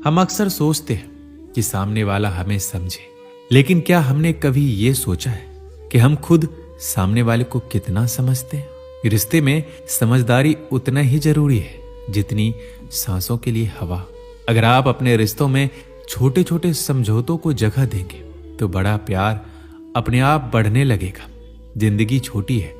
हम अक्सर सोचते हैं कि सामने वाला हमें समझे, लेकिन क्या हमने कभी ये सोचा है कि हम खुद सामने वाले को कितना समझते हैं? रिश्ते में समझदारी उतना ही जरूरी है जितनी सांसों के लिए हवा। अगर आप अपने रिश्तों में छोटे छोटे समझौतों को जगह देंगे तो बड़ा प्यार अपने आप बढ़ने लगेगा। जिंदगी छोटी है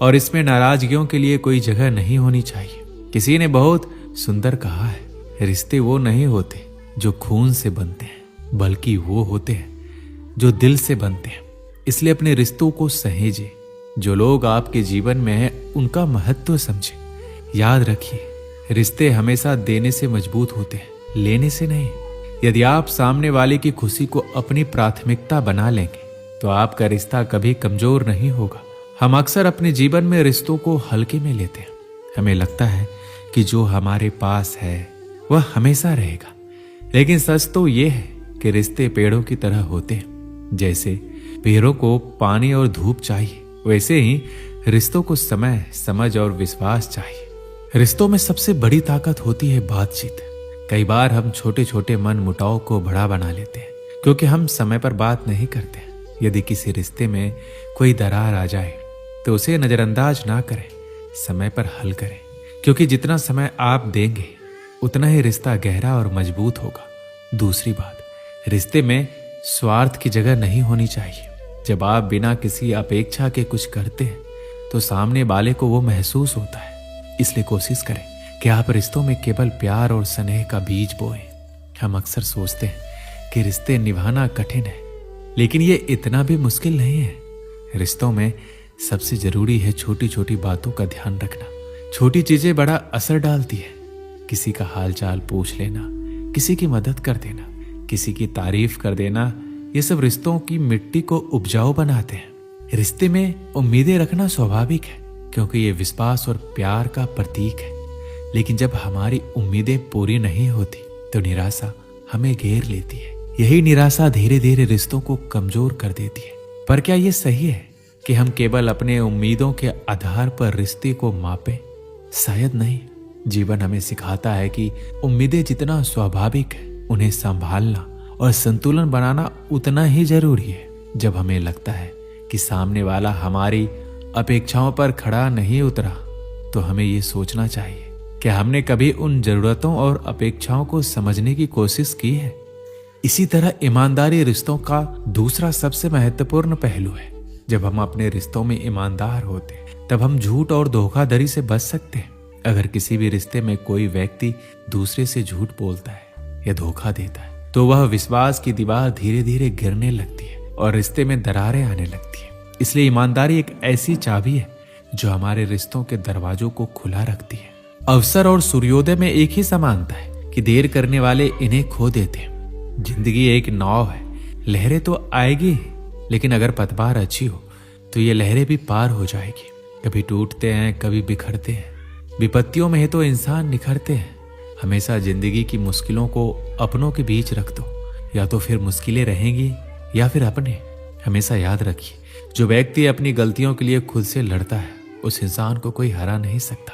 और इसमें नाराजगियों के लिए कोई जगह नहीं होनी चाहिए। किसी ने बहुत सुंदर कहा है, रिश्ते वो नहीं होते जो खून से बनते हैं, बल्कि वो होते हैं जो दिल से बनते हैं। इसलिए अपने रिश्तों को सहेजें। जो लोग आपके जीवन में हैं उनका महत्व समझें। याद रखिए, रिश्ते हमेशा देने से मजबूत होते हैं, लेने से नहीं। यदि आप सामने वाले की खुशी को अपनी प्राथमिकता बना लेंगे तो आपका रिश्ता कभी कमजोर नहीं होगा। हम अक्सर अपने जीवन में रिश्तों को हल्के में लेते हैं। हमें लगता है कि जो हमारे पास है वह हमेशा रहेगा, लेकिन सच तो यह है कि रिश्ते पेड़ों की तरह होते हैं। जैसे पेड़ों को पानी और धूप चाहिए, वैसे ही रिश्तों को समय, समझ और विश्वास चाहिए। रिश्तों में सबसे बड़ी ताकत होती है बातचीत। कई बार हम छोटे छोटे मन मुटाव को बड़ा बना लेते हैं क्योंकि हम समय पर बात नहीं करते। यदि किसी रिश्ते में कोई दरार आ जाए तो उसे नजरअंदाज ना करें, समय पर हल करें, क्योंकि जितना समय आप देंगे उतना ही रिश्ता गहरा और मजबूत होगा। दूसरी बात, रिश्ते में स्वार्थ की जगह नहीं होनी चाहिए। जब आप बिना किसी अपेक्षा के कुछ करते हैं तो सामने वाले को वो महसूस होता है। इसलिए कोशिश करें कि आप रिश्तों में केवल प्यार और स्नेह का बीज बोएं। हम अक्सर सोचते हैं कि रिश्ते निभाना कठिन है, लेकिन ये इतना भी मुश्किल नहीं है। रिश्तों में सबसे जरूरी है छोटी छोटी बातों का ध्यान रखना। छोटी चीजें बड़ा असर डालती है। किसी का हालचाल पूछ लेना, किसी की मदद कर देना, किसी की तारीफ कर देना, ये सब रिश्तों की मिट्टी को उपजाऊ बनाते हैं। रिश्ते में उम्मीदें रखना स्वाभाविक है क्योंकि ये विश्वास और प्यार का प्रतीक है। लेकिन जब हमारी उम्मीदें पूरी नहीं होती तो निराशा हमें घेर लेती है। यही निराशा धीरे धीरे रिश्तों को कमजोर कर देती है। पर क्या ये सही है कि हम केवल अपने उम्मीदों के आधार पर रिश्ते को मापें? शायद नहीं। जीवन हमें सिखाता है कि उम्मीदें जितना स्वाभाविक है, उन्हें संभालना और संतुलन बनाना उतना ही जरूरी है। जब हमें लगता है कि सामने वाला हमारी अपेक्षाओं पर खड़ा नहीं उतरा तो हमें ये सोचना चाहिए कि हमने कभी उन जरूरतों और अपेक्षाओं को समझने की कोशिश की है। इसी तरह ईमानदारी रिश्तों का दूसरा सबसे महत्वपूर्ण पहलू है। जब हम अपने रिश्तों में ईमानदार होते हैं तब हम झूठ और धोखाधड़ी से बच सकते हैं। अगर किसी भी रिश्ते में कोई व्यक्ति दूसरे से झूठ बोलता है या धोखा देता है तो वह विश्वास की दीवार धीरे धीरे गिरने लगती है और रिश्ते में दरारें आने लगती है। इसलिए ईमानदारी एक ऐसी चाबी है जो हमारे रिश्तों के दरवाजों को खुला रखती है। अवसर और सूर्योदय में एक ही समानता है कि देर करने वाले इन्हें खो देते हैं। जिंदगी एक नाव है, लहरें तो आएगी, लेकिन अगर पतवार अच्छी हो तो ये लहरें भी पार हो जाएगी। कभी टूटते हैं, कभी बिखरते हैं। विपत्तियों में है तो इंसान निखरते हैं। हमेशा जिंदगी की मुश्किलों को अपनों के बीच रख दो, या तो फिर मुश्किलें रहेंगी या फिर अपने। हमेशा याद रखिए, जो व्यक्ति अपनी गलतियों के लिए खुद से लड़ता है उस इंसान को कोई हरा नहीं सकता।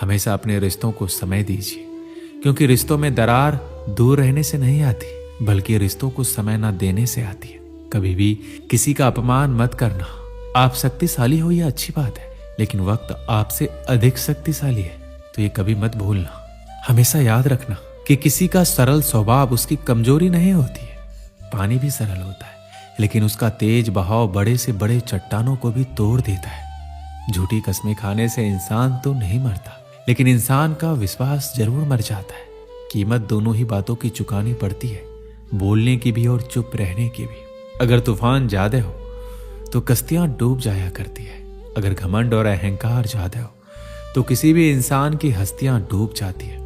हमेशा अपने रिश्तों को समय दीजिए, क्योंकि रिश्तों में दरार दूर रहने से नहीं आती, बल्कि रिश्तों को समय न देने से आती है। कभी भी किसी का अपमान मत करना। आप शक्तिशाली हो यह अच्छी बात है, लेकिन वक्त आपसे अधिक शक्तिशाली है, तो ये कभी मत भूलना। हमेशा याद रखना कि किसी का सरल स्वभाव उसकी कमजोरी नहीं होती है। पानी भी सरल होता है, लेकिन उसका तेज बहाव बड़े से बड़े चट्टानों को भी तोड़ देता है। झूठी कसमें खाने से इंसान तो नहीं मरता, लेकिन इंसान का विश्वास जरूर मर जाता है। कीमत दोनों ही बातों की चुकानी पड़ती है, बोलने की भी और चुप रहने की भी। अगर तूफान ज्यादा हो तो कश्तियां डूब जाया करती है। अगर घमंड और अहंकार ज्यादा हो तो किसी भी इंसान की हस्तियां डूब जाती है।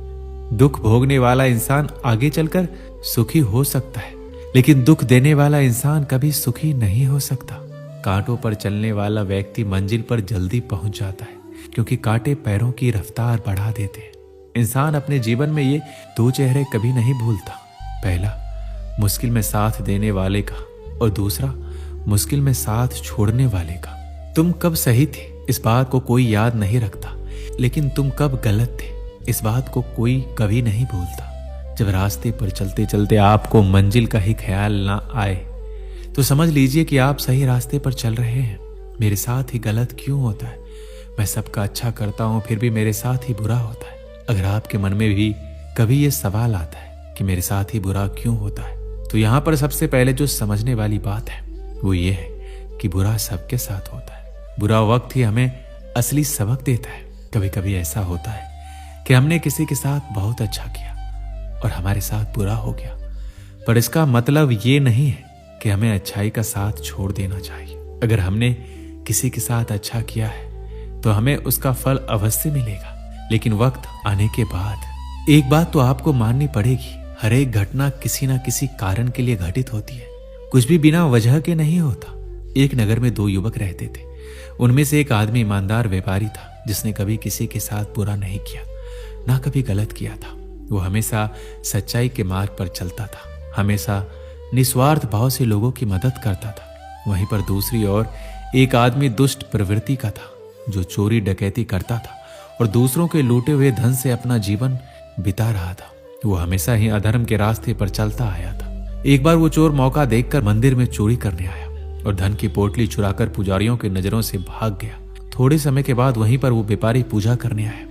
दुख भोगने वाला इंसान आगे चलकर सुखी हो सकता है, लेकिन दुख देने वाला इंसान कभी सुखी नहीं हो सकता। कांटों पर चलने वाला व्यक्ति मंजिल पर जल्दी पहुंच जाता है, क्योंकि कांटे पैरों की रफ्तार बढ़ा देते हैं। इंसान अपने जीवन में ये दो चेहरे कभी नहीं भूलता। पहला मुश्किल में साथ देने वाले का, और दूसरा मुश्किल में साथ छोड़ने वाले का। तुम कब सही थे इस बात को कोई याद नहीं रखता, लेकिन तुम कब गलत थे इस बात को कोई कभी नहीं भूलता। जब रास्ते पर चलते चलते आपको मंजिल का ही ख्याल ना आए तो समझ लीजिए कि आप सही रास्ते पर चल रहे हैं। मेरे साथ ही गलत क्यों होता है? मैं सबका अच्छा करता हूं फिर भी मेरे साथ ही बुरा होता है। अगर आपके मन में भी कभी ये सवाल आता है कि मेरे साथ ही बुरा क्यों होता है, तो यहां पर सबसे पहले जो समझने वाली बात है वो ये है कि बुरा सबके साथ होता है। बुरा वक्त ही हमें असली सबक देता है। कभी कभी ऐसा होता है कि हमने किसी के साथ बहुत अच्छा किया और हमारे साथ बुरा हो गया, पर इसका मतलब ये नहीं है कि हमें अच्छाई का साथ छोड़ देना चाहिए। अगर हमने किसी के साथ अच्छा किया है तो हमें उसका फल अवश्य मिलेगा, लेकिन वक्त आने के बाद एक बात तो आपको माननी पड़ेगी, हर एक घटना किसी ना किसी कारण के लिए घटित होती है। कुछ भी बिना वजह के नहीं होता। एक नगर में 2 युवक रहते थे। उनमें से एक आदमी ईमानदार व्यापारी था जिसने कभी किसी के साथ बुरा नहीं किया, ना कभी गलत किया था। वो हमेशा सच्चाई के मार्ग पर चलता था, हमेशा निस्वार्थ भाव से लोगों की मदद करता था। वहीं पर दूसरी ओर एक आदमी दुष्ट प्रवृत्ति का था जो चोरी डकैती करता था और दूसरों के लूटे हुए धन से अपना जीवन बिता रहा था। वो हमेशा ही अधर्म के रास्ते पर चलता आया था। एक बार वो चोर मौका देखकर मंदिर में चोरी करने आया और धन की पोटली चुराकर पुजारियों की नजरों से भाग गया। थोड़े समय के बाद वहीं पर वो व्यापारी पूजा करने आया।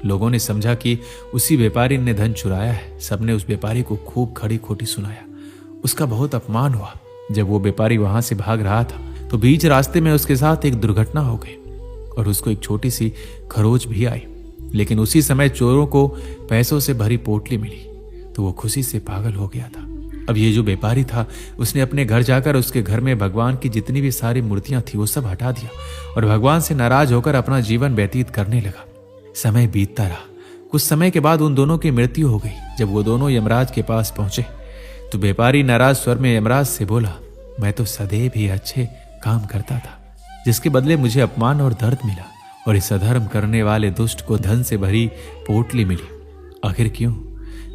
लोगों ने समझा कि उसी व्यापारी ने धन चुराया है। सबने उस व्यापारी को खूब खड़ी खोटी सुनाया। उसका बहुत अपमान हुआ। जब वो व्यापारी वहां से भाग रहा था तो बीच रास्ते में उसके साथ एक दुर्घटना हो गई और उसको एक छोटी सी खरोच भी आई। लेकिन उसी समय चोरों को पैसों से भरी पोटली मिली तो वो खुशी से पागल हो गया था। अब ये जो व्यापारी था उसने अपने घर जाकर उसके घर में भगवान की जितनी भी सारी मूर्तियां थी वो सब हटा दिया और भगवान से नाराज होकर अपना जीवन व्यतीत करने लगा। समय बीतता रहा। कुछ समय के बाद उन दोनों की मृत्यु हो गई। जब वो दोनों यमराज के पास पहुंचे तो व्यापारी नाराज स्वर में यमराज से बोला, मैं तो सदैव ही अच्छे काम करता था, जिसके बदले मुझे अपमान और दर्द मिला और इस अधर्म करने वाले दुष्ट को धन से भरी पोटली मिली। आखिर क्यों?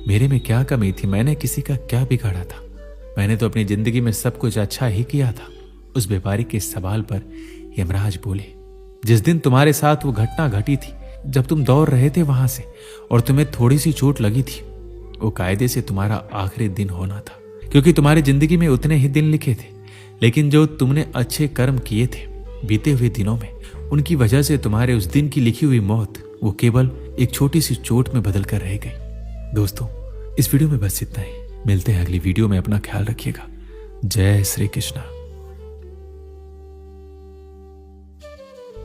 मेरे में क्या कमी थी? मैंने किसी का क्या बिगाड़ा था? मैंने तो अपनी जिंदगी में सब कुछ अच्छा ही किया था। उस व्यापारी के सवाल पर यमराज बोले, जिस दिन तुम्हारे साथ वो घटना घटी थी, जब तुम दौड़ रहे थे वहां से और तुम्हें थोड़ी सी चोट लगी थी, वो कायदे से तुम्हारा आखिरी दिन होना था, क्योंकि तुम्हारी जिंदगी में उतने ही दिन लिखे थे। लेकिन जो तुमने अच्छे कर्म किए थे बीते हुए दिनों में, उनकी वजह से तुम्हारे उस दिन की लिखी हुई मौत वो केवल एक छोटी सी चोट में बदल कर रह गई। दोस्तों, इस वीडियो में बस इतना ही। मिलते हैं अगली वीडियो में। अपना ख्याल रखिएगा। जय श्री कृष्ण।